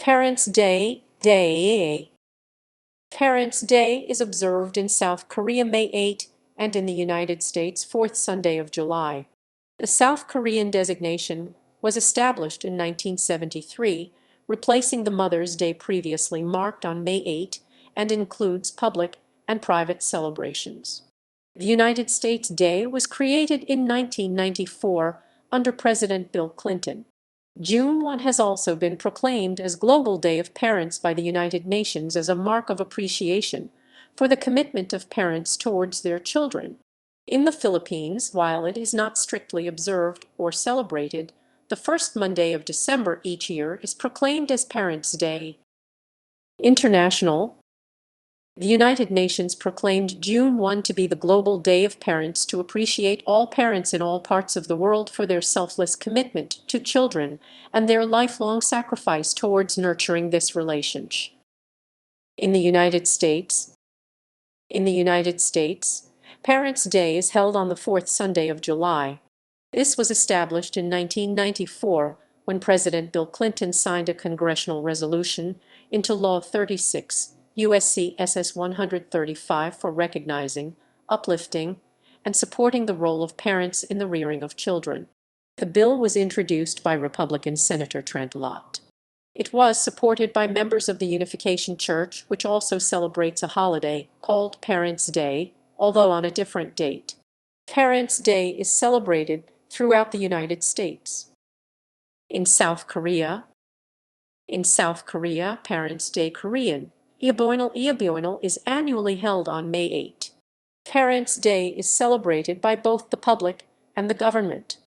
Parents' Day. Parents' Day is observed in South Korea May 8 and in the United States 4th Sunday of July. The South Korean designation was established in 1973, replacing the Mother's Day previously marked on May 8, and includes public and private celebrations. The United States Day was created in 1994 under President Bill Clinton. June 1 has also been proclaimed as Global Day of Parents by the United Nations as a mark of appreciation for the commitment of parents towards their children. In the Philippines, while it is not strictly observed or celebrated, the first Monday of December each year is proclaimed as Parents' Day. International. The United Nations proclaimed June 1 to be the Global Day of Parents to appreciate all parents in all parts of the world for their selfless commitment to children and their lifelong sacrifice towards nurturing this relationship. In the United States, Parents' Day is held on the fourth Sunday of July. This was established in 1994 when President Bill Clinton signed a congressional resolution into Law 36 USC SS 135 for recognizing, uplifting, and supporting the role of parents in the rearing of children. The bill was introduced by Republican Senator Trent Lott. It was supported by members of the Unification Church, which also celebrates a holiday called Parents' Day, although on a different date. Parents' Day is celebrated throughout the United States. In South Korea, Parents' Day Korean, Eoboinal is annually held on May 8. Parents' Day is celebrated by both the public and the government.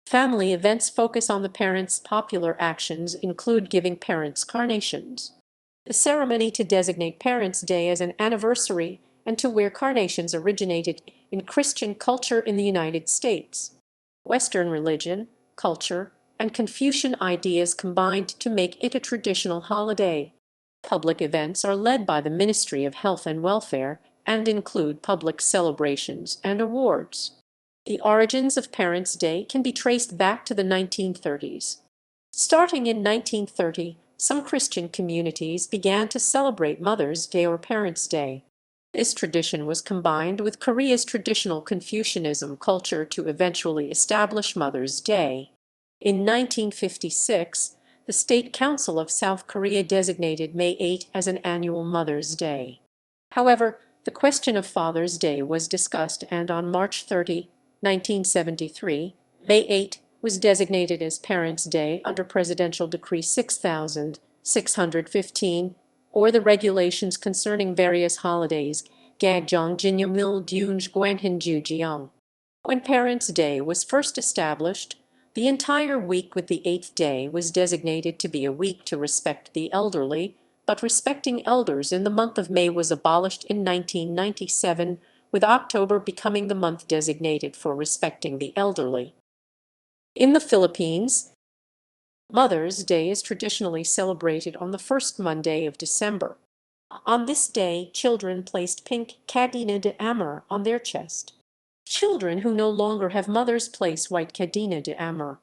Family events focus on the parents' popular actions include giving parents carnations. The ceremony to designate Parents' Day as an anniversary and to where carnations originated in Christian culture in the United States. Western religion, culture, and Confucian ideas combined to make it a traditional holiday. Public events are led by the Ministry of Health and Welfare and include public celebrations and awards. The origins of Parents' Day can be traced back to the 1930s. Starting in 1930, some Christian communities began to celebrate Mother's Day or Parents' Day. This tradition was combined with Korea's traditional Confucianism culture to eventually establish Mother's Day. In 1956, the State Council of South Korea designated May 8 as an annual Mother's Day. However, the question of Father's Day was discussed, and on March 30, 1973, May 8 was designated as Parents' Day under Presidential Decree 6615, or the regulations concerning various holidays, Gagjong Jinyamil Dunj Gwanhin Jujiang. When Parents' Day was first established, the entire week with the eighth day was designated to be a week to respect the elderly, but respecting elders in the month of May was abolished in 1997, with October becoming the month designated for respecting the elderly. In the Philippines, Mother's Day is traditionally celebrated on the first Monday of December. On this day, children placed pink cadena de amor on their chest. Children who no longer have mothers place white cadena de amor.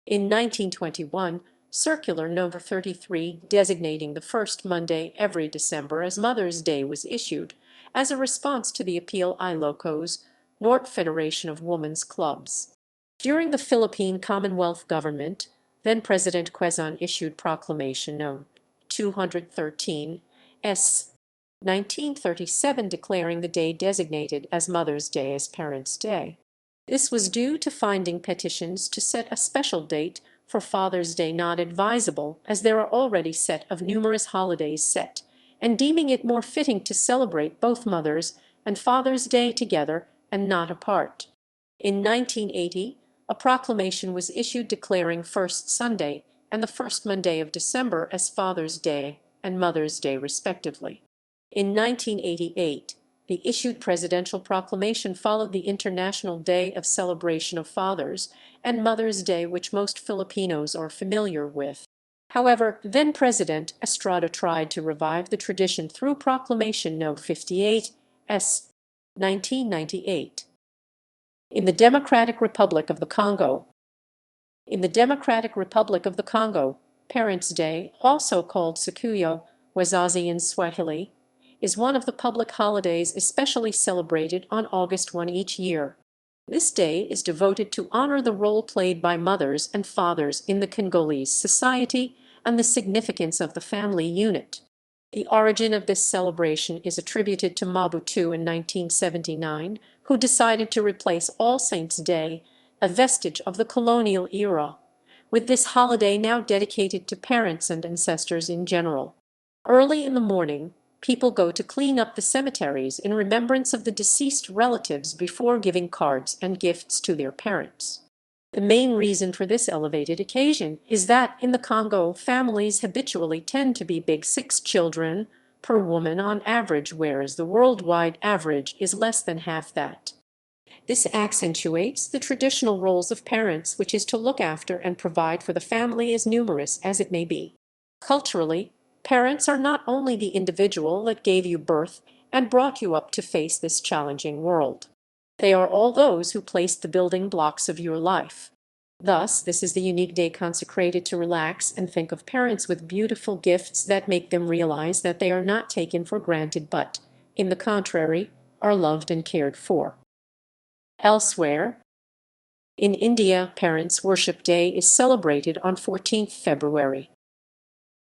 In 1921, Circular No. 33 designating the first Monday every December as Mother's Day was issued, as a response to the appeal ILOCO's, North Federation of Women's Clubs. During the Philippine Commonwealth government, then-President Quezon issued Proclamation No. 213 S. 1937 declaring the day designated as Mother's Day as Parents' Day. This was due to finding petitions to set a special date for Father's Day not advisable, as there are already set of numerous holidays set, and deeming it more fitting to celebrate both Mother's and Father's Day together and not apart. In 1980, a proclamation was issued declaring first Sunday and the first Monday of December as Father's Day and Mother's Day respectively. In 1988, the issued presidential proclamation followed the International Day of Celebration of Fathers and Mother's Day, which most Filipinos are familiar with. However, then-President Estrada tried to revive the tradition through Proclamation No. 58 S. 1998. In the Democratic Republic of the Congo, Parents' Day, also called Siku Wazazi in Swahili, is one of the public holidays especially celebrated on August 1 each year. This day is devoted to honor the role played by mothers and fathers in the Congolese society and the significance of the family unit. The origin of this celebration is attributed to Mobutu in 1979, who decided to replace All Saints' Day, a vestige of the colonial era, with this holiday now dedicated to parents and ancestors in general. Early in the morning, people go to clean up the cemeteries in remembrance of the deceased relatives before giving cards and gifts to their parents. The main reason for this elevated occasion is that in the Congo, families habitually tend to be big 6 children per woman on average, whereas the worldwide average is less than half that. This accentuates the traditional roles of parents, which is to look after and provide for the family as numerous as it may be. Culturally, parents are not only the individual that gave you birth and brought you up to face this challenging world. They are all those who placed the building blocks of your life. Thus, this is the unique day consecrated to relax and think of parents with beautiful gifts that make them realize that they are not taken for granted but, in the contrary, are loved and cared for. Elsewhere, in India, Parents' Worship Day is celebrated on 14th February.